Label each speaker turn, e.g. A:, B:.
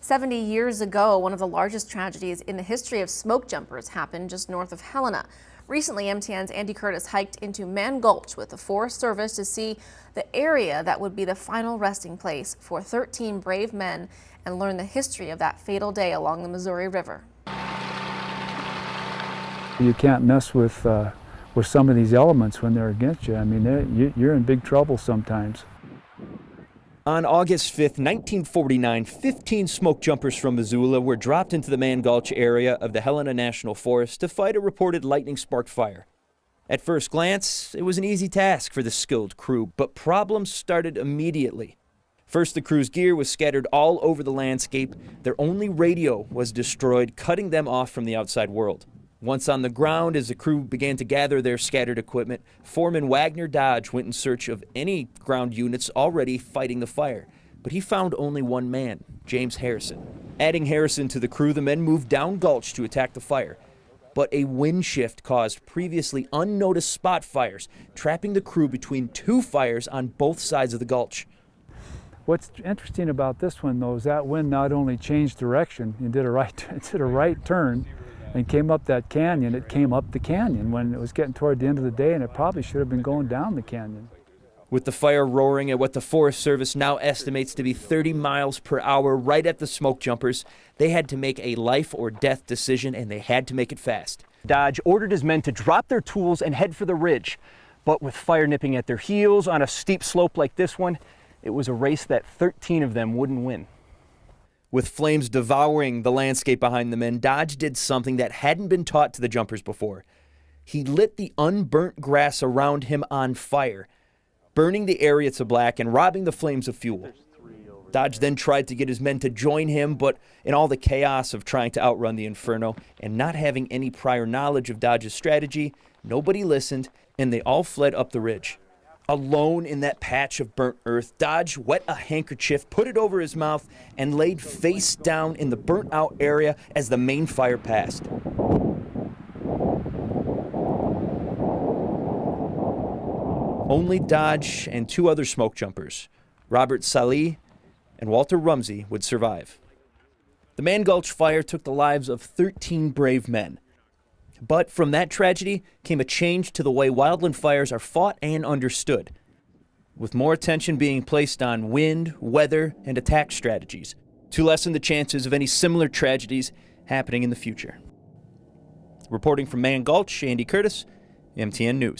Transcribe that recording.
A: 70 years ago, one of the largest tragedies in the history of smoke jumpers happened just north of Helena. Recently, MTN's Andy Curtis hiked into Mann Gulch with the Forest Service to see the area that would be the final resting place for 13 brave men and learn the history of that fatal day along the Missouri River.
B: You can't mess with some of these elements when they're against you. I mean, you're in big trouble sometimes.
C: On August 5th, 1949, 15 smoke jumpers from Missoula were dropped into the Mann Gulch area of the Helena National Forest to fight a reported lightning-sparked fire. At first glance, it was an easy task for the skilled crew, but problems started immediately. First, the crew's gear was scattered all over the landscape. Their only radio was destroyed, cutting them off from the outside world. Once on the ground, as the crew began to gather their scattered equipment, Foreman Wagner Dodge went in search of any ground units already fighting the fire. But he found only one man, James Harrison. Adding Harrison to the crew, the men moved down Gulch to attack the fire. But a wind shift caused previously unnoticed spot fires, trapping the crew between two fires on both sides of the gulch.
B: What's interesting about this one, though, is that wind not only changed direction and did a right turn, and came up that canyon. It came up the canyon when it was getting toward the end of the day, and it probably should have been going down the canyon.
C: With the fire roaring at what the Forest Service now estimates to be 30 miles per hour right at the smoke jumpers, they had to make a life or death decision, and they had to make it fast.
D: Dodge ordered his men to drop their tools and head for the ridge. But with fire nipping at their heels on a steep slope like this one, it was a race that 13 of them wouldn't win.
C: With flames devouring the landscape behind the men, Dodge did something that hadn't been taught to the jumpers before. He lit the unburnt grass around him on fire, burning the area to black and robbing the flames of fuel. Dodge then tried to get his men to join him, but in all the chaos of trying to outrun the inferno and not having any prior knowledge of Dodge's strategy, nobody listened, and they all fled up the ridge. Alone in that patch of burnt earth, Dodge wet a handkerchief, put it over his mouth, and laid face down in the burnt-out area as the main fire passed. Only Dodge and two other smoke jumpers, Robert Sallee and Walter Rumsey, would survive. The Mann Gulch Fire took the lives of 13 brave men. But from that tragedy came a change to the way wildland fires are fought and understood, with more attention being placed on wind, weather, and attack strategies to lessen the chances of any similar tragedies happening in the future. Reporting from Mann Gulch, Andy Curtis, MTN News.